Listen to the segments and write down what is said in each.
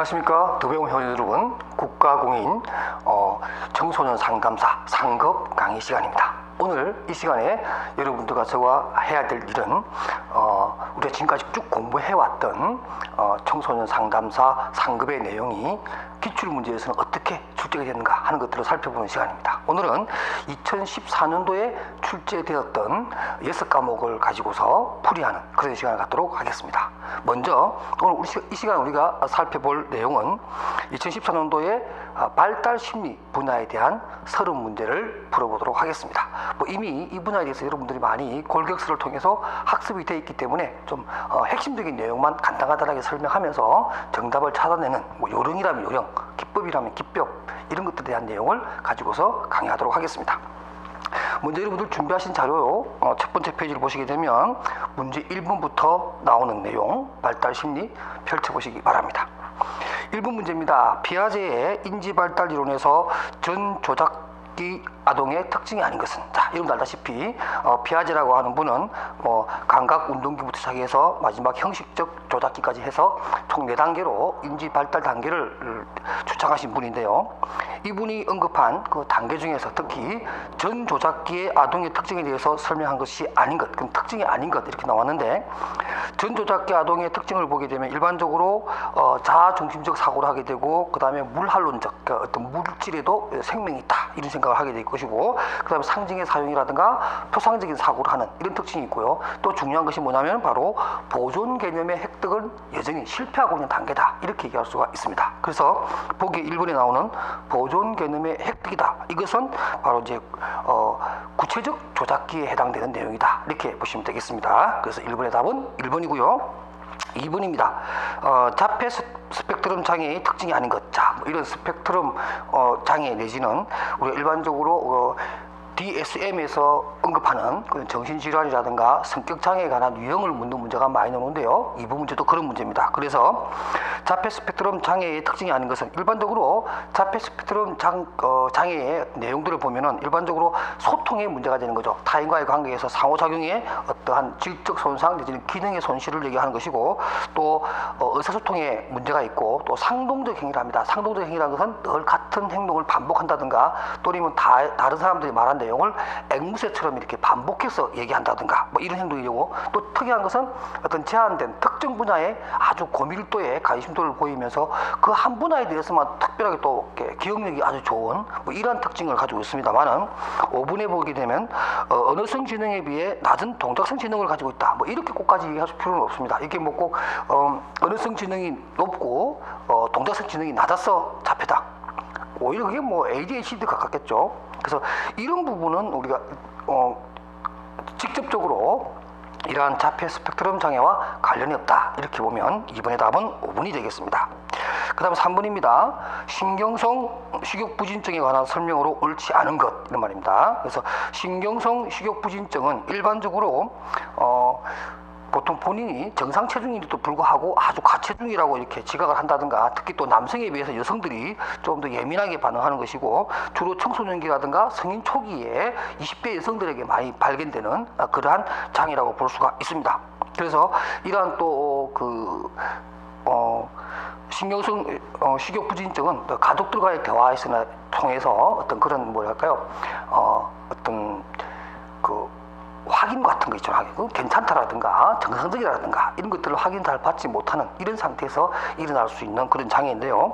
안녕하십니까. 더배움 회원 여러분, 국가공인 청소년 상담사 상급 강의 시간입니다. 오늘 이 시간에 여러분들과 저와 해야 될 일은 우리가 지금까지 쭉 공부해왔던 청소년 상담사 상급의 내용이 기출문제에서는 어떻게 출제가 되는가 하는 것들을 살펴보는 시간입니다. 오늘은 2014년도에 출제되었던 6과목을 가지고서 풀이하는 그런 시간을 갖도록 하겠습니다. 먼저 오늘 이 시간 우리가 살펴볼 내용은 2014년도에 발달 심리 분야에 대한 30문제를 풀어보도록 하겠습니다. 이미 이 분야에 대해서 여러분들이 많이 골격수를 통해서 학습이 되어 있기 때문에 좀 핵심적인 내용만 간단하게 설명하면서 정답을 찾아내는 요령이라면 요령, 기법이라면 기법, 이런 것들에 대한 내용을 가지고서 강의하도록 하겠습니다. 먼저 여러분들 준비하신 자료 첫 번째 페이지를 보시게 되면 문제 1번부터 나오는 내용 발달 심리 펼쳐보시기 바랍니다. 1번 문제입니다. 피아제의 인지발달 이론에서 전조작기 아동의 특징이 아닌 것은, 자, 여러분들 알다시피 피아제라고 하는 분은 감각 운동기부터 시작해서 마지막 형식적 조작기까지 해서 총 4단계로 인지발달 단계를 주창하신 분인데요. 이분이 언급한 그 단계 중에서 특히 전조작기의 아동의 특징에 대해서 설명한 것이 아닌 것, 그럼 특징이 아닌 것 이렇게 나왔는데, 전조작기 아동의 특징을 보게 되면 일반적으로 자아중심적 사고를 하게 되고, 그 다음에 물한론적, 그러니까 어떤 물질에도 생명이 있다 이런 생각을 하게 될 것이고, 그 다음에 상징의 사용이라든가 표상적인 사고를 하는 이런 특징이 있고요. 또 중요한 것이 뭐냐면 바로 보존 개념의 획득은 여전히 실패하고 있는 단계다 이렇게 얘기할 수가 있습니다. 그래서 보기 1번에 나오는 보존 개념의 획득이다, 이것은 바로 이제 구체적 조작기에 해당되는 내용이다 이렇게 보시면 되겠습니다. 그래서 1번의 답은 1번이고요. 2번입니다. 자폐 스펙트럼 장애의 특징이 아닌 것. 자, 이런 스펙트럼 장애 내지는 우리가 일반적으로 DSM에서 언급하는 정신질환이라든가 성격장애에 관한 유형을 묻는 문제가 많이 나오는데요. 이번 문제도 그런 문제입니다. 그래서 자폐 스펙트럼 장애의 특징이 아닌 것은, 일반적으로 자폐 스펙트럼 장애의 내용들을 보면은 일반적으로 소통에 문제가 되는 거죠. 타인과의 관계에서 상호작용에 어떠한 질적 손상 내지는 기능의 손실을 얘기하는 것이고, 또 의사소통에 문제가 있고, 또 상동적 행위랍니다. 상동적 행위라는 것은 늘 같은 행동을 반복한다든가, 또는 다른 사람들이 말한 내용을 앵무새처럼 이렇게 반복해서 얘기한다든가 이런 행동이고, 또 특이한 것은 어떤 제한된 특정 분야에 아주 고밀도의 관심도를 보이면서 그 한 분야에 대해서만 특별하게 또 기억력이 아주 좋은 이러한 특징을 가지고 있습니다만은, 5번에 보게 되면 언어성 지능에 비해 낮은 동작성 지능을 가지고 있다 이렇게 꼭까지 얘기할 필요는 없습니다. 이게 꼭 언어성 지능이 높고 동작성 지능이 낮아서 자폐다, 오히려 그게 ADHD 가깝겠죠. 그래서 이런 부분은 우리가 직접적으로 이러한 자폐 스펙트럼 장애와 관련이 없다 이렇게 보면 2번의 답은 5번이 되겠습니다. 그 다음 3번입니다. 신경성 식욕부진증에 관한 설명으로 옳지 않은 것, 이런 말입니다. 그래서 신경성 식욕부진증은 일반적으로 보통 본인이 정상 체중인데도 불구하고 아주 과체중이라고 이렇게 지각을 한다든가, 특히 또 남성에 비해서 여성들이 좀 더 예민하게 반응하는 것이고, 주로 청소년기라든가 성인 초기에 20대 여성들에게 많이 발견되는 그러한 장애라고 볼 수가 있습니다. 그래서 이러한 또 신경성 식욕부진증은 가족들과의 대화에서 통해서 어떤 그런 어떤 확인 같은 거 있죠. 괜찮다라든가 정상적이라든가 이런 것들을 확인 잘 받지 못하는 이런 상태에서 일어날 수 있는 그런 장애인데요.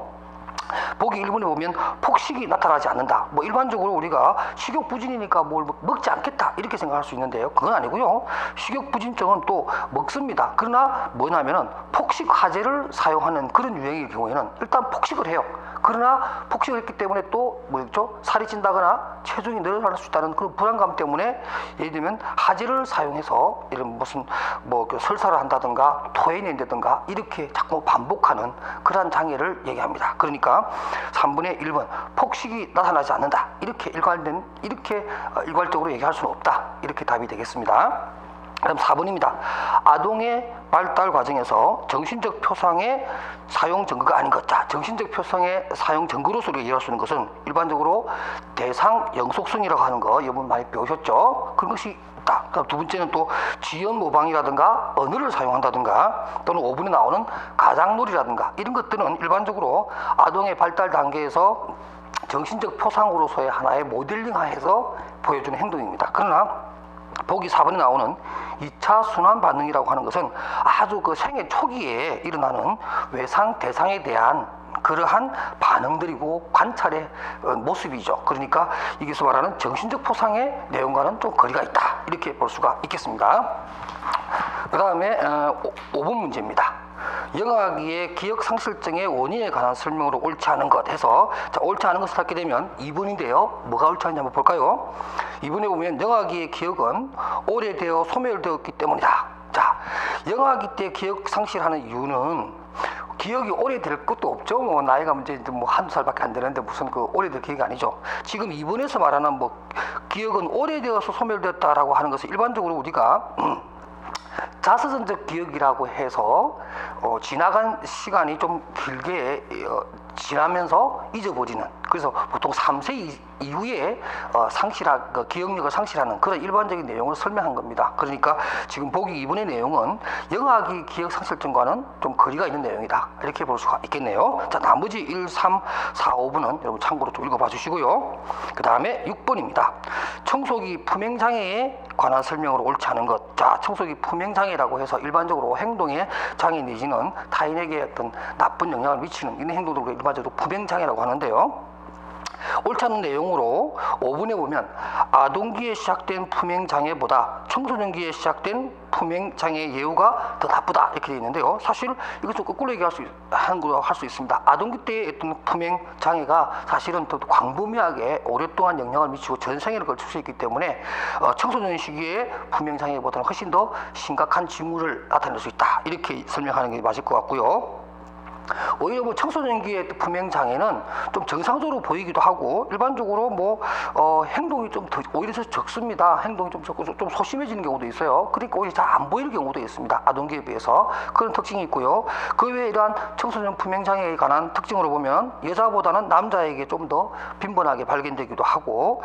보기 1번에 보면 폭식이 나타나지 않는다. 일반적으로 우리가 식욕부진이니까 뭘 먹지 않겠다 이렇게 생각할 수 있는데요. 그건 아니고요. 식욕부진증은 또 먹습니다. 그러나 뭐냐면은 폭식 화제를 사용하는 그런 유형의 경우에는 일단 폭식을 해요. 그러나 폭식을 했기 때문에 또 살이 찐다거나 체중이 늘어날 수 있다는 그런 불안감 때문에, 예를 들면 화제를 사용해서 이런 무슨 설사를 한다든가 토해낸다든가 이렇게 자꾸 반복하는 그러한 장애를 얘기합니다. 그러니까 3번의 1번 폭식이 나타나지 않는다, 이렇게 일괄적으로 얘기할 수는 없다, 이렇게 답이 되겠습니다. 그다음 4번입니다. 아동의 발달 과정에서 정신적 표상의 사용 증거가 아닌 것. 자, 정신적 표상의 사용 증거로서 우리가 이해할 수 있는 것은 일반적으로 대상 영속성이라고 하는 거 여러분 많이 배우셨죠? 그런 것이 있다. 그다음 두 번째는 또 지연 모방이라든가 언어를 사용한다든가 또는 5분에 나오는 가장놀이라든가 이런 것들은 일반적으로 아동의 발달 단계에서 정신적 표상으로서의 하나의 모델링하에서 보여주는 행동입니다. 그러나 보기 4번에 나오는 2차 순환 반응이라고 하는 것은 아주 그 생애 초기에 일어나는 외상 대상에 대한 그러한 반응들이고 관찰의 모습이죠. 그러니까 여기서 말하는 정신적 포상의 내용과는 좀 거리가 있다. 이렇게 볼 수가 있겠습니다. 그 다음에 5번 문제입니다. 영아기의 기억상실증의 원인에 관한 설명으로 옳지 않은 것 해서 자, 옳지 않은 것을 찾게 되면 2번인데요. 뭐가 옳지 않은지 한번 볼까요? 2번에 보면 영아기의 기억은 오래되어 소멸되었기 때문이다. 자, 영아기 때 기억 상실하는 이유는 기억이 오래될 것도 없죠. 뭐 나이가 이제 뭐 한두 살밖에 안 되는데 무슨 그 오래될 기억이 아니죠. 지금 2번에서 말하는 뭐 기억은 오래되어서 소멸되었다라고 하는 것은 일반적으로 우리가 자서전적 기억이라고 해서 지나간 시간이 좀 길게 지나면서 잊어버리는, 그래서 보통 3세 이후에 기억력을 상실하는 그런 일반적인 내용을 설명한 겁니다. 그러니까 지금 보기 2번의 내용은 영아기 기억 상실증과는 좀 거리가 있는 내용이다. 이렇게 볼 수가 있겠네요. 자, 나머지 1, 3, 4, 5번은 여러분 참고로 좀 읽어봐 주시고요. 그 다음에 6번입니다. 청소기 품행장애에 관한 설명으로 옳지 않은 것. 자, 청소기 품행장애라고 해서 일반적으로 행동에 장애 내지는 타인에게 어떤 나쁜 영향을 미치는 이런 행동들을 일반적으로 품행장애라고 하는데요. 옳지 않은 내용으로 5번에 보면 아동기에 시작된 품행장애보다 청소년기에 시작된 품행장애 예후가 더 나쁘다 이렇게 되어 있는데요. 사실 이것 좀 거꾸로 얘기할 수 있습니다. 아동기 때의 어떤 품행장애가 사실은 더 광범위하게 오랫동안 영향을 미치고 전생에를 걸칠 수 있기 때문에 청소년 시기에 품행장애보다는 훨씬 더 심각한 징후를 나타낼 수 있다. 이렇게 설명하는 게 맞을 것 같고요. 오히려 뭐 청소년기의 품행 장애는 좀 정상적으로 보이기도 하고 일반적으로 뭐 행동이 좀 더 오히려 적습니다. 행동이 좀 적고 좀 소심해지는 경우도 있어요. 그러니까 오히려 잘 안 보이는 경우도 있습니다. 아동기에 비해서 그런 특징이 있고요. 그 외에 이러한 청소년 품행 장애에 관한 특징으로 보면 여자보다는 남자에게 좀 더 빈번하게 발견되기도 하고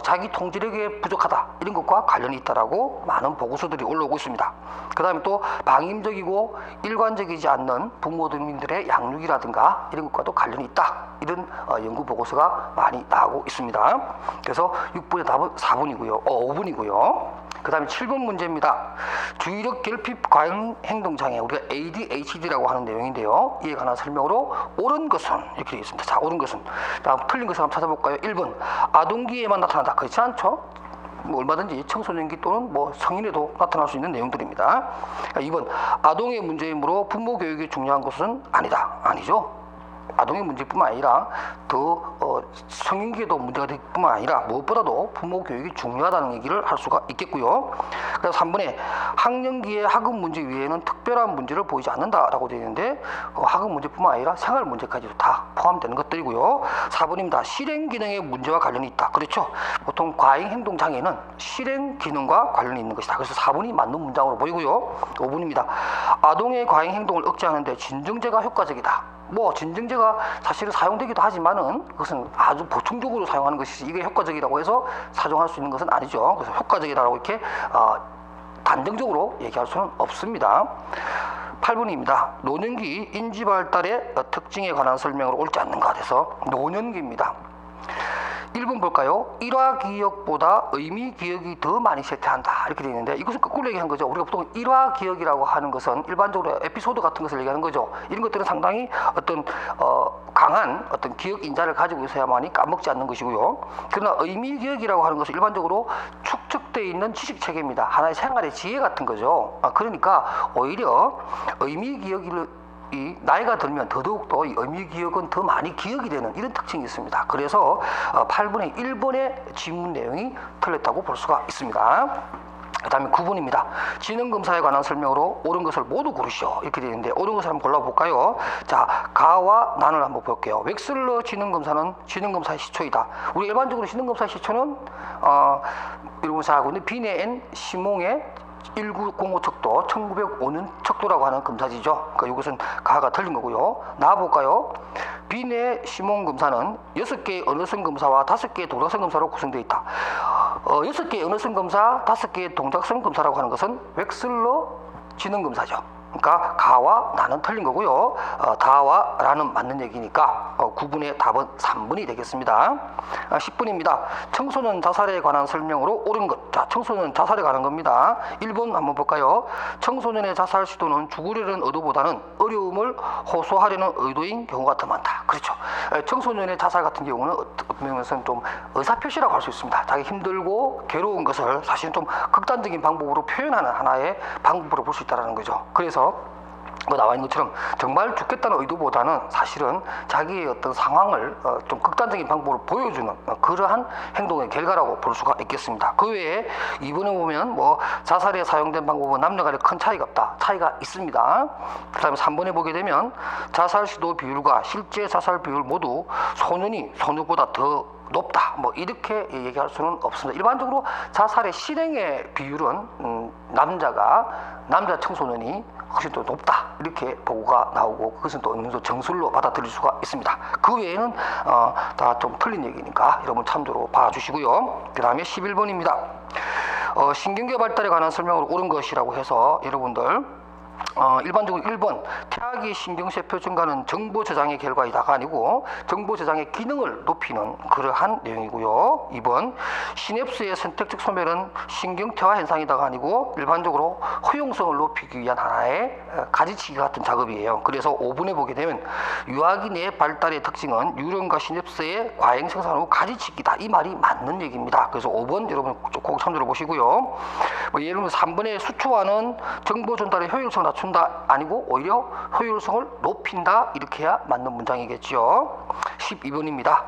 자기 통제력이 부족하다 이런 것과 관련이 있다라고 많은 보고서들이 올라오고 있습니다. 그 다음에 또 방임적이고 일관적이지 않는 부모님들의 양육이라든가 이런 것과도 관련이 있다. 이런 연구 보고서가 많이 나오고 있습니다. 그래서 6번의 답은 5번이고요. 그 다음에 7번 문제입니다. 주의력 결핍 과잉 행동장애, 우리가 ADHD라고 하는 내용인데요. 이에 관한 설명으로 옳은 것은 이렇게 되어 있습니다. 자, 옳은 것은. 다음 틀린 것을 한번 찾아볼까요? 1번 아동기에만 나타난다. 그렇지 않죠? 뭐 얼마든지 청소년기 또는 뭐 성인에도 나타날 수 있는 내용들입니다. 2번 아동의 문제이므로 부모 교육이 중요한 것은 아니다. 아니죠. 아동의 문제뿐만 아니라 더 성인기에도 문제가 될 뿐만 아니라 무엇보다도 부모 교육이 중요하다는 얘기를 할 수가 있겠고요. 그래서 3번에 학령기의 학업 문제 위에는 특별한 문제를 보이지 않는다라고 되어 있는데 학업 문제뿐만 아니라 생활 문제까지도 다 포함되는 것들이고요. 4번입니다. 실행 기능의 문제와 관련이 있다. 그렇죠. 보통 과잉 행동 장애는 실행 기능과 관련이 있는 것이다. 그래서 4번이 맞는 문장으로 보이고요. 5번입니다. 아동의 과잉 행동을 억제하는데 진정제가 효과적이다. 뭐 진정제가 사실은 사용되기도 하지만은 그것은 아주 보충적으로 사용하는 것이지 이게 효과적이라고 해서 사용할 수 있는 것은 아니죠. 그래서 효과적이라고 이렇게 단정적으로 얘기할 수는 없습니다. 8번입니다. 노년기 인지발달의 특징에 관한 설명으로 옳지 않는 것 같아서 노년기입니다. 1번 볼까요? 일화 기억보다 의미 기억이 더 많이 쇠퇴한다. 이렇게 되어 있는데 이것은 거꾸로 얘기한 거죠. 우리가 보통 일화 기억이라고 하는 것은 일반적으로 에피소드 같은 것을 얘기하는 거죠. 이런 것들은 상당히 어떤 강한 어떤 기억 인자를 가지고 있어야만이 까먹지 않는 것이고요. 그러나 의미 기억이라고 하는 것은 일반적으로 축적되어 있는 지식 체계입니다. 하나의 생활의 지혜 같은 거죠. 그러니까 오히려 의미 기억을 이 나이가 들면 더더욱더 이 의미 기억은 더 많이 기억이 되는 이런 특징이 있습니다. 그래서 8번의 1번의 지문 내용이 틀렸다고 볼 수가 있습니다. 그 다음에 9번입니다. 지능검사에 관한 설명으로 옳은 것을 모두 고르시오. 이렇게 되어 있는데 옳은 것을 한번 골라볼까요? 자, 가와 난을 한번 볼게요. 웩슬러 지능검사는 지능검사의 시초이다. 우리 일반적으로 지능검사의 시초는 여러분 잘 알고 있는 비네 앤 시몽의 1905 척도 1905년 척도라고 하는 금사지죠. 그러니까 이것은 가가 틀린 거고요. 나와볼까요? 빈의 시몬 금사는 6개의 언어성 금사와 5개의 동작성 금사로 구성되어 있다. 6개의 언어성 금사, 5개의 동작성 금사라고 하는 것은 웩슬러 지능 금사죠. 그러니까 가와 나는 틀린 거고요. 다와 라는 맞는 얘기니까 9번의 답은 3번이 되겠습니다. 10번입니다. 청소년 자살에 관한 설명으로 옳은 것. 자, 청소년 자살에 관한 겁니다. 1번 한번 볼까요? 청소년의 자살 시도는 죽으려는 의도보다는 어려움을 호소하려는 의도인 경우가 더 많다. 그렇죠. 청소년의 자살 같은 경우는 어떤 면에서는 좀 의사표시라고 할 수 있습니다. 자기 힘들고 괴로운 것을 사실은 좀 극단적인 방법으로 표현하는 하나의 방법으로 볼 수 있다는 거죠. 그래서 나와 있는 것처럼 정말 죽겠다는 의도보다는 사실은 자기의 어떤 상황을 좀 극단적인 방법으로 보여주는 그러한 행동의 결과라고 볼 수가 있겠습니다. 그 외에 이번에 보면 뭐 자살에 사용된 방법은 남녀 간에 큰 차이가 없다. 차이가 있습니다. 그 다음에 3번에 보게 되면 자살 시도 비율과 실제 자살 비율 모두 소년이 소녀보다 더 높다. 뭐 이렇게 얘기할 수는 없습니다. 일반적으로 자살의 실행의 비율은 남자 청소년이 훨씬 더 높다. 이렇게 보고가 나오고 그것은 또 어느 정도 정술로 받아들일 수가 있습니다. 그 외에는 다 좀 틀린 얘기니까 여러분 참조로 봐주시고요. 그 다음에 11번입니다. 신경계 발달에 관한 설명으로 옳은 것이라고 해서 여러분들 일반적으로 1번 태아기 신경세포 증가는 정보 저장의 결과이다가 아니고 정보 저장의 기능을 높이는 그러한 내용이고요. 2번 시냅스의 선택적 소멸은 신경퇴화 현상이다가 아니고 일반적으로 허용성을 높이기 위한 하나의 가지치기 같은 작업이에요. 그래서 5번에 보게 되면 유아기 내 발달의 특징은 뉴런과 시냅스의 과잉 생산 후 가지치기다. 이 말이 맞는 얘기입니다. 그래서 5번 여러분 꼭 참조를 보시고요. 뭐 예를 들면 3번의 수초화는 정보 전달의 효율성을 낮춘다 아니고 오히려 효율성을 높인다 이렇게 해야 맞는 문장이겠죠. 12번입니다.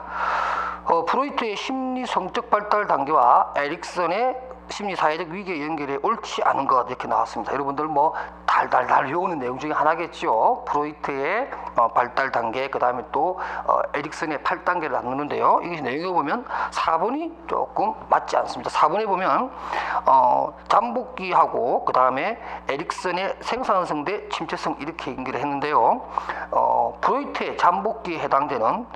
프로이트의 심리 성적 발달 단계와 에릭슨의 심리 사회적 위기의 연결에 옳지 않은 것 이렇게 나왔습니다. 여러분들 뭐 달달달 외우는 내용 중에 하나겠죠. 프로이트의 발달 단계, 그 다음에 또 에릭슨의 8단계를 나누는데요. 이게 내용에 보면 4번이 조금 맞지 않습니다. 4번에 보면 잠복기하고 그 다음에 에릭슨의 생산성 대 침체성 이렇게 연결을 했는데요. 프로이트의 잠복기에 해당되는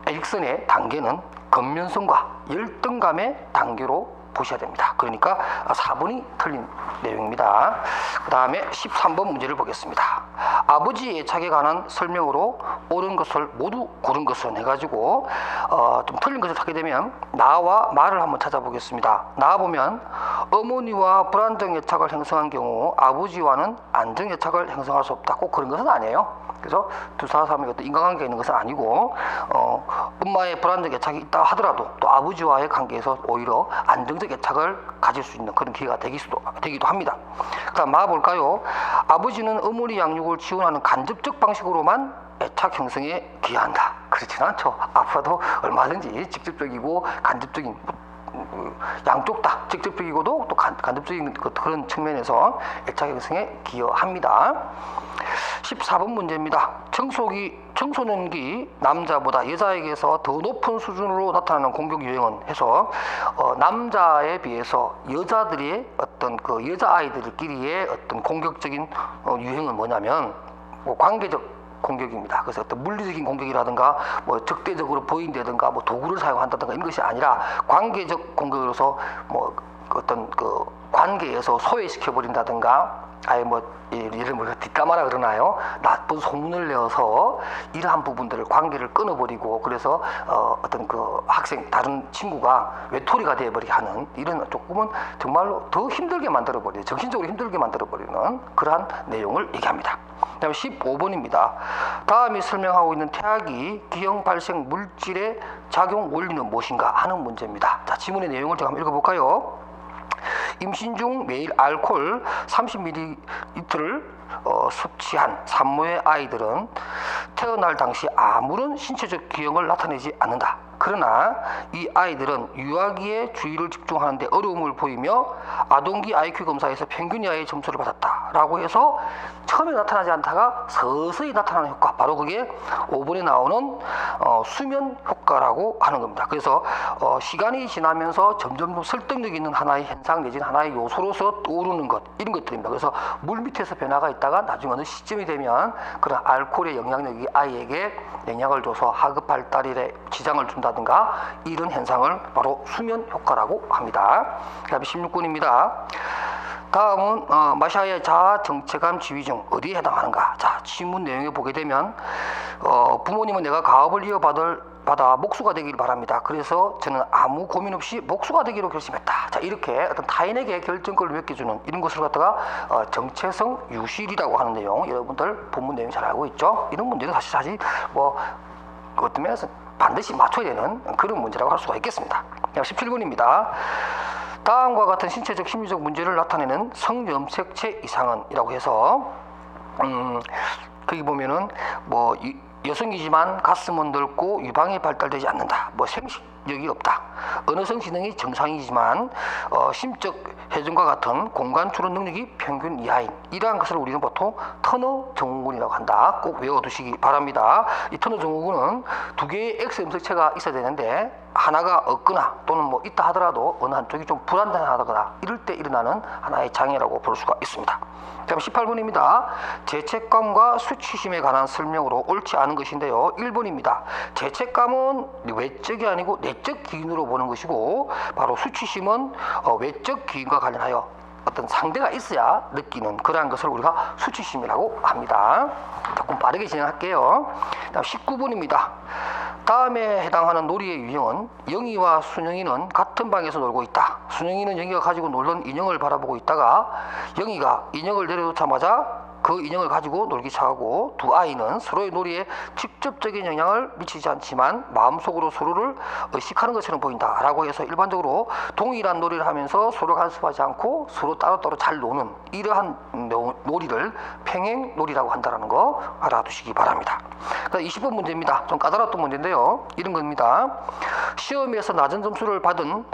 에릭슨의 단계는 건면성과 열등감의 단계로 보셔야 됩니다. 그러니까 4번이 틀린 내용입니다. 그 다음에 13번 문제를 보겠습니다. 아버지의 애착에 관한 설명으로 옳은 것을 모두 고른 것을 해가지고 좀 틀린 것을 찾게 되면 나와 말을 한번 찾아보겠습니다. 나와 보면 어머니와 불안정 애착을 형성한 경우 아버지와는 안정 애착을 형성할 수 없다. 꼭 그런 것은 아니에요. 그래서 두 사람의 어떤 인간관계가 있는 것은 아니고 엄마의 불안정 애착이 있다 하더라도 또 아버지와의 관계에서 오히려 안정적 애착을 가질 수 있는 그런 기회가 되기도 합니다. 그다음 볼까요? 아버지는 어머니 양육을 지원하는 간접적 방식으로만 애착 형성에 기여한다. 그렇지는 않죠. 아빠도 얼마든지 직접적이고 간접적인 양쪽 다 직접적이고도 또 간접적인 그런 측면에서 애착 형성에 기여합니다. 14번 문제입니다. 청소년기 남자보다 여자에게서 더 높은 수준으로 나타나는 공격 유형은 해서 남자에 비해서 여자들의 어떤 그 여자아이들끼리의 어떤 공격적인 유형은 뭐냐면 관계적 공격입니다. 그래서 어떤 물리적인 공격이라든가 뭐 적대적으로 보인다든가 뭐 도구를 사용한다든가 이런 것이 아니라 관계적 공격으로서 뭐 어떤 그 관계에서 소외시켜 버린다든가 아예 뭐 예를 뭐 뒷담화라 그러나요? 나쁜 소문을 내어서 이러한 부분들을 관계를 끊어버리고 그래서 어떤 그 학생 다른 친구가 외톨이가 되어버리게 하는 이런 조금은 정말로 더 힘들게 만들어버리는 정신적으로 힘들게 만들어버리는 그러한 내용을 얘기합니다. 다음 15번입니다. 다음이 설명하고 있는 태아기 기형 발생 물질의 작용 원리는 무엇인가 하는 문제입니다. 자, 지문의 내용을 제가 한번 읽어볼까요? 임신 중 매일 알코올 30ml를 섭취한 산모의 아이들은 태어날 당시 아무런 신체적 기형을 나타내지 않는다. 그러나 이 아이들은 유아기에 주의를 집중하는데 어려움을 보이며 아동기 IQ 검사에서 평균 이하의 점수를 받았다라고 해서 처음에 나타나지 않다가 서서히 나타나는 효과, 바로 그게 5번에 나오는 수면 효과라고 하는 겁니다. 그래서 시간이 지나면서 점점 더 설득력 있는 하나의 현상 내지는 하나의 요소로서 떠오르는 것, 이런 것들입니다. 그래서 물 밑에서 변화가 있다가 나중에 어느 시점이 되면 그런 알코올의 영향력이 아이에게 영향을 줘서 하급 발달에 지장을 준다든가 이런 현상을 바로 수면 효과라고 합니다. 그 다음에 16번입니다. 다음은 마샤의 자아 정체감 지위 중 어디에 해당하는가? 자, 질문 내용에 보게 되면 부모님은 내가 가업을 이어받아 목수가 되길 바랍니다. 그래서 저는 아무 고민 없이 목수가 되기로 결심했다. 자, 이렇게 어떤 타인에게 결정권을 맡겨주는 이런 것을 갖다가 정체성 유실이라고 하는 내용, 여러분들 본문 내용 잘 알고 있죠? 이런 문제는 사실 뭐 어떤 면에서 반드시 맞춰야 되는 그런 문제라고 할 수가 있겠습니다. 17번입니다. 다음과 같은 신체적 심리적 문제를 나타내는 성염색체 이상은 이라고 해서 거기 보면은 뭐 여성이지만 가슴은 넓고 유방이 발달되지 않는다, 뭐 생식력이 없다, 언어성 지능이 정상이지만 심적 회전과 같은 공간 추론 능력이 평균 이하인, 이러한 것을 우리는 보통 터너 증후군이라고 한다. 꼭 외워두시기 바랍니다. 이 터너 증후군은 두 개의 X 염색체가 있어야 되는데 하나가 없거나 또는 뭐 있다 하더라도 어느 한쪽이 좀 불안정하거나 이럴 때 일어나는 하나의 장애라고 볼 수가 있습니다. 다음 18번입니다. 죄책감과 수치심에 관한 설명으로 옳지 않은 것인데요. 1번입니다. 죄책감은 외적이 아니고 내적 기인으로 보는 것이고, 바로 수치심은 외적 기인과 관련하여 어떤 상대가 있어야 느끼는 그러한 것을 우리가 수치심이라고 합니다. 조금 빠르게 진행할게요. 다음 19번입니다. 다음에 해당하는 놀이의 유형은 영희와 순영이는 같은 방에서 놀고 있다. 순영이는 영희가 가지고 놀던 인형을 바라보고 있다가 영희가 인형을 내려놓자마자 그 인형을 가지고 놀기 시작하고, 두 아이는 서로의 놀이에 직접적인 영향을 미치지 않지만 마음속으로 서로를 의식하는 것처럼 보인다 라고 해서 일반적으로 동일한 놀이를 하면서 서로 간섭하지 않고 서로 따로따로 잘 노는 이러한 놀이를 평행놀이라고 한다는 거 알아두시기 바랍니다. 20번 문제입니다. 좀 까다로웠던 문제인데요. 이런 겁니다. 시험에서 낮은 점수를 받은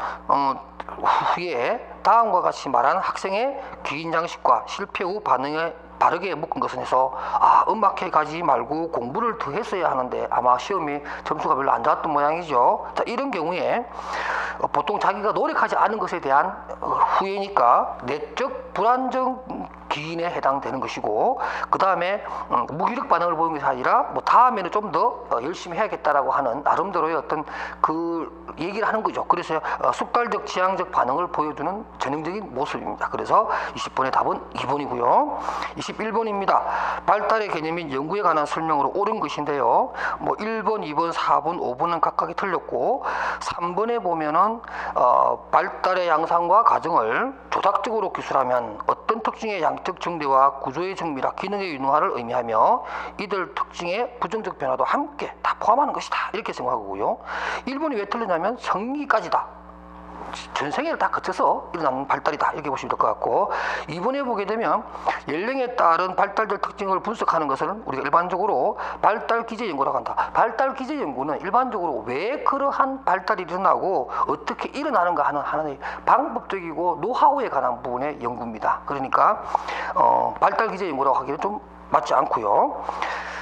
후에 다음과 같이 말한 학생의 귀인 장식과 실패 후 반응에 바르게 묶은 것은 해서 음악회 가지 말고 공부를 더 했어야 하는데 아마 시험이 점수가 별로 안 좋았던 모양이죠. 자, 이런 경우에 보통 자기가 노력하지 않은 것에 대한 후회니까 내적 불안정 기인에 해당되는 것이고, 그 다음에 무기력 반응을 보이는 것이 아니라 뭐 다음에는 좀 더 열심히 해야겠다라고 하는 나름대로의 어떤 그 얘기를 하는 거죠. 그래서 습관적 지향적 반응을 보여주는 전형적인 모습입니다. 그래서 20번의 답은 2번이고요. 21번입니다. 발달의 개념인 연구에 관한 설명으로 옳은 것인데요. 뭐 1번, 2번, 4번, 5번은 각각이 틀렸고, 3번에 보면은 발달의 양상과 과정을 조작적으로 기술하면 어떤 특징의 양적 정대와 구조의 정밀화, 기능의 유능화를 의미하며 이들 특징의 부정적 변화도 함께 다 포함하는 것이다, 이렇게 생각하고요. 1번이 왜 틀리냐면 성기까지다, 전생애를 다 거쳐서 일어나는 발달이다, 이렇게 보시면 될 것 같고, 2번에 보게 되면 연령에 따른 발달적 특징을 분석하는 것을 우리가 일반적으로 발달 기제 연구라고 한다. 발달 기제 연구는 일반적으로 왜 그러한 발달이 일어나고 어떻게 일어나는가 하는 하나의 방법적이고 노하우에 관한 부분의 연구입니다. 그러니까 발달 기제 연구라고 하기는 좀 맞지 않고요.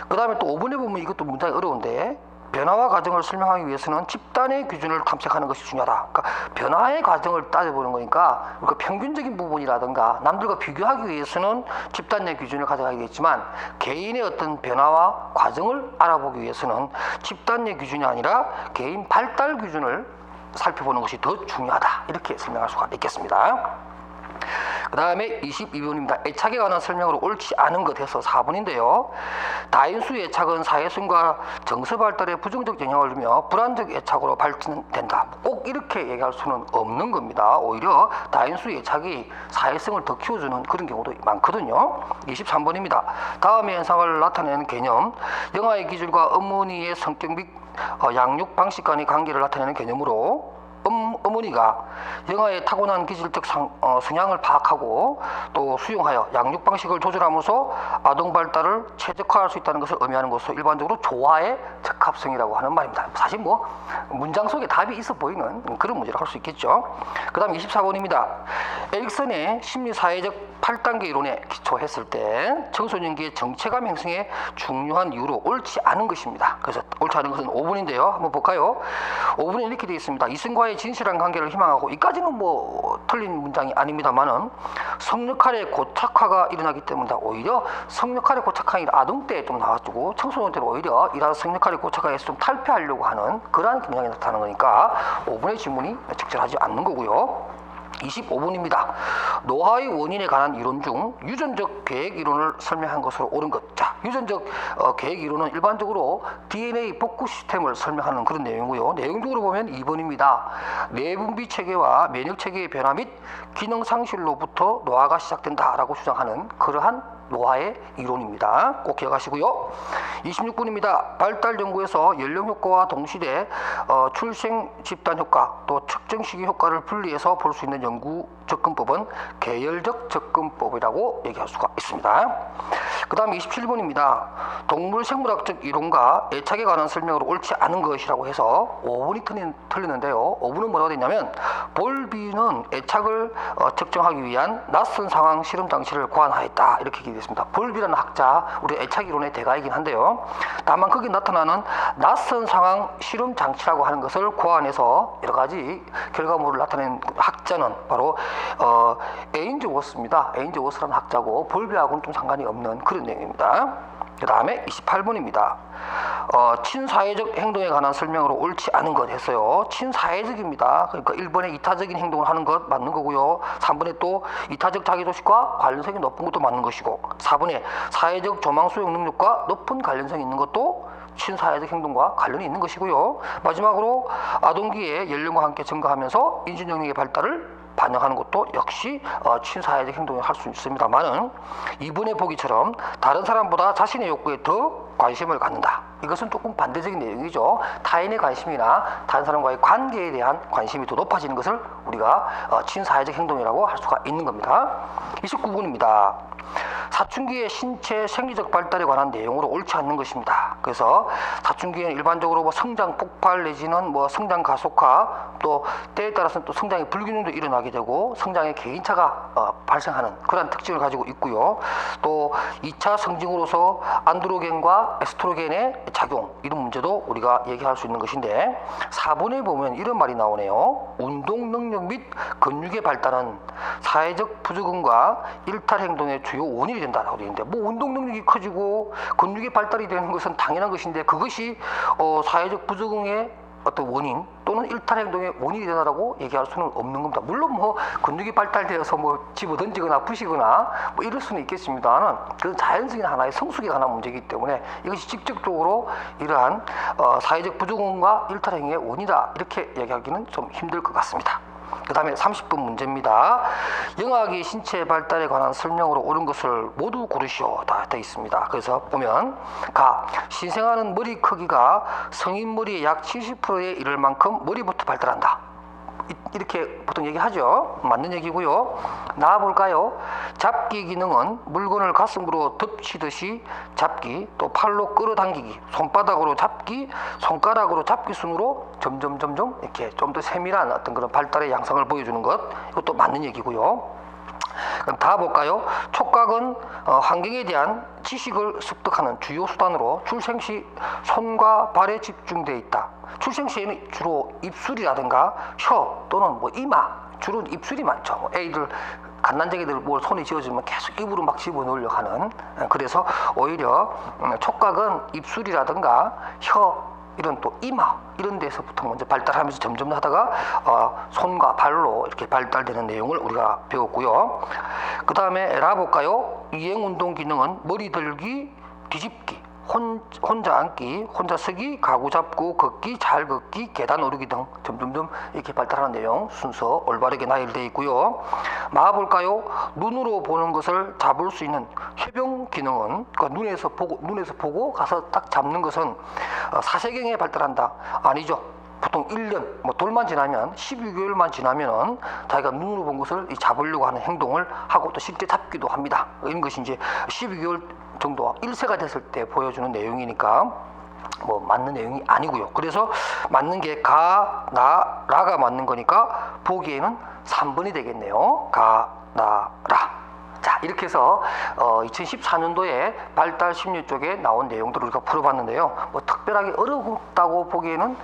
그 다음에 또 5번에 보면 이것도 문장이 어려운데, 변화와 과정을 설명하기 위해서는 집단의 기준을 탐색하는 것이 중요하다. 그러니까 변화의 과정을 따져보는 거니까 우리가 평균적인 부분이라든가 남들과 비교하기 위해서는 집단 내 기준을 가져가야겠지만, 개인의 어떤 변화와 과정을 알아보기 위해서는 집단 내 기준이 아니라 개인 발달 기준을 살펴보는 것이 더 중요하다, 이렇게 설명할 수가 있겠습니다. 그 다음에 22번입니다. 애착에 관한 설명으로 옳지 않은 것 해서 4번인데요. 다인수 애착은 사회성과 정서 발달에 부정적 영향을 주며 불안적 애착으로 발전된다. 꼭 이렇게 얘기할 수는 없는 겁니다. 오히려 다인수 애착이 사회성을 더 키워주는 그런 경우도 많거든요. 23번입니다. 다음의 현상을 나타내는 개념, 영아의 기질과 어머니의 성격 및 양육 방식 간의 관계를 나타내는 개념으로 어머니가 영아의 타고난 기질적 성향을 파악하고 또 수용하여 양육 방식을 조절하면서 아동 발달을 최적화할 수 있다는 것을 의미하는 것으로 일반적으로 조화의 적합성이라고 하는 말입니다. 사실 뭐 문장 속에 답이 있어 보이는 그런 문제라고 할 수 있겠죠. 그 다음 24번입니다. 에릭슨의 심리사회적 8단계 이론에 기초했을 때 청소년기의 정체감 형성에 중요한 이유로 옳지 않은 것입니다. 그래서 옳지 않은 것은 5번인데요. 한번 볼까요? 5번에 이렇게 되어 있습니다. 이성과의 진실한 관계를 희망하고, 이까지는 뭐 틀린 문장이 아닙니다만은 성역할의 고착화가 일어나기 때문이다. 오히려 성역할의 고착화가 아동 때 좀 나와주고 청소년 때는 오히려 이러한 성역할의 고착화에서 좀 탈피하려고 하는 그러한 경향이 나타나는 거니까 5번의 질문이 적절하지 않는 거고요. 25번입니다. 노화의 원인에 관한 이론 중 유전적 계획 이론을 설명한 것으로 옳은 것. 자, 유전적 계획 이론은 일반적으로 DNA 복구 시스템을 설명하는 그런 내용이고요. 내용적으로 보면 2번입니다. 내분비 체계와 면역 체계의 변화 및 기능 상실로부터 노화가 시작된다라고 주장하는 그러한 노화의 이론입니다. 꼭 기억하시고요. 26번입니다. 발달 연구에서 연령 효과와 동시대 출생 집단 효과 또 측정 시기 효과를 분리해서 볼 수 있는 연구 접근법은 계열적 접근법이라고 얘기할 수가 있습니다. 그 다음 27번입니다. 동물 생물학적 이론과 애착에 관한 설명으로 옳지 않은 것이라고 해서 5번이 틀리는데요. 5번은 뭐라고 되냐면 볼비는 애착을 측정하기 위한 낯선 상황 실험 장치를 고안하였다 이렇게 얘기했습니다. 볼비라는 학자 우리 애착 이론의 대가이긴 한데요. 다만 거기 나타나는 낯선 상황 실험 장치라고 하는 것을 고안해서 여러 가지 결과물을 나타낸 학자는 바로 에인즈 워스입니다. 에인즈 워스라는 학자고 볼비하고는 좀 상관이 없는 그런 내용입니다. 그 다음에 28번입니다. 친사회적 행동에 관한 설명으로 옳지 않은 것 했어요. 친사회적입니다. 그러니까 1번에 이타적인 행동을 하는 것 맞는 거고요. 3번에 또 이타적 자기도식과 관련성이 높은 것도 맞는 것이고, 4번에 사회적 조망 수용 능력과 높은 관련성이 있는 것도 친사회적 행동과 관련이 있는 것이고요. 마지막으로 아동기의 연령과 함께 증가하면서 인지 능력의 발달을 반영하는 것도 역시 친사회적 행동을 할 수 있습니다만은 2번의 보기처럼 다른 사람보다 자신의 욕구에 더 관심을 갖는다. 이것은 조금 반대적인 내용이죠. 타인의 관심이나 다른 사람과의 관계에 대한 관심이 더 높아지는 것을 우리가 친사회적 행동이라고 할 수가 있는 겁니다. 29번입니다. 사춘기의 신체 생리적 발달에 관한 내용으로 옳지 않는 것입니다. 그래서 사춘기에는 일반적으로 뭐 성장 폭발 내지는 뭐 성장 가속화 또 때에 따라서는 또 성장의 불균형도 일어나게 되고 성장의 개인차가 발생하는 그런 특징을 가지고 있고요. 또 2차 성징으로서 안드로겐과 에스트로겐의 작용 이런 문제도 우리가 얘기할 수 있는 것인데 4번에 보면 이런 말이 나오네요. 운동 능력 및 근육의 발달은 사회적 부적응과 일탈 행동의 주요 원인이 된다라고 되어 있는데 뭐 운동 능력이 커지고 근육의 발달이 되는 것은 당연한 것인데 그것이 사회적 부적응의 어떤 원인 또는 일탈 행동의 원인이 되다라고 얘기할 수는 없는 겁니다. 물론 뭐 근육이 발달되어서 뭐 집어던지거나 부시거나 뭐 이럴 수는 있겠습니다만 그건 자연적인 하나의 성숙에 관한 문제이기 때문에 이것이 직접적으로 이러한 사회적 부적응과 일탈 행위의 원인이다 이렇게 얘기하기는 좀 힘들 것 같습니다. 그 다음에 30번 문제입니다. 영아기 신체 발달에 관한 설명으로 옳은 것을 모두 고르시오. 다 되어 있습니다. 그래서 보면 가. 신생아는 머리 크기가 성인 머리의 약 70%에 이를 만큼 머리부터 발달한다. 이렇게 보통 얘기하죠. 맞는 얘기고요. 나와볼까요? 잡기 기능은 물건을 가슴으로 덮치듯이 잡기, 또 팔로 끌어당기기, 손바닥으로 잡기, 손가락으로 잡기 순으로 점점 이렇게 좀 더 세밀한 어떤 그런 발달의 양상을 보여주는 것. 이것도 맞는 얘기고요. 그럼 다 볼까요? 촉각은 환경에 대한 지식을 습득하는 주요 수단으로 출생 시 손과 발에 집중되어 있다. 출생 시에는 주로 입술이라든가 혀 또는 뭐 이마, 주로 입술이 많죠. 애들 갓난쟁이들 뭘 손에 쥐어주면 계속 입으로 막 집어넣으려고 하는. 그래서 오히려 촉각은 입술이라든가 혀 이런 또 이마 이런 데서부터 먼저 발달하면서 점점 하다가 손과 발로 이렇게 발달되는 내용을 우리가 배웠고요. 그 다음에 에라 볼까요? 이행운동 기능은 머리 들기, 뒤집기, 혼자 앉기, 혼자 서기, 가구 잡고 걷기, 잘 걷기, 계단 오르기 등 점점점 이렇게 발달하는 내용 순서 올바르게 나열되어 있고요. 나와 볼까요? 눈으로 보는 것을 잡을 수 있는 해병 기능은 그러니까 눈에서 보고 가서 딱 잡는 것은 사색경에 발달한다. 아니죠. 보통 1년, 뭐 돌만 지나면 12개월만 지나면은 자기가 눈으로 본 것을 잡으려고 하는 행동을 하고 또 실제 잡기도 합니다. 이런 것이 이제 12개월 정도 1세가 됐을 때 보여주는 내용이니까 뭐 맞는 내용이 아니고요. 그래서 맞는 게 가, 나, 라가 맞는 거니까 보기에는 3번이 되겠네요. 가, 나, 라. 자, 이렇게 해서 2014년도에 발달 심리 쪽에 나온 내용들을 우리가 풀어봤는데요. 뭐 특별하게 어렵다고 보기에는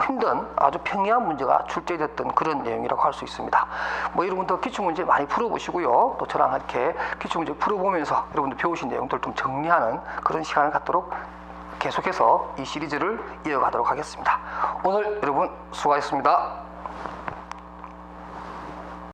힘든 아주 평이한 문제가 출제됐던 그런 내용이라고 할 수 있습니다. 뭐 여러분들 기출문제 많이 풀어보시고요. 또 저랑 이렇게 기출문제 풀어보면서 여러분들 배우신 내용들 좀 정리하는 그런 시간을 갖도록 계속해서 이 시리즈를 이어가도록 하겠습니다. 오늘 여러분 수고하셨습니다.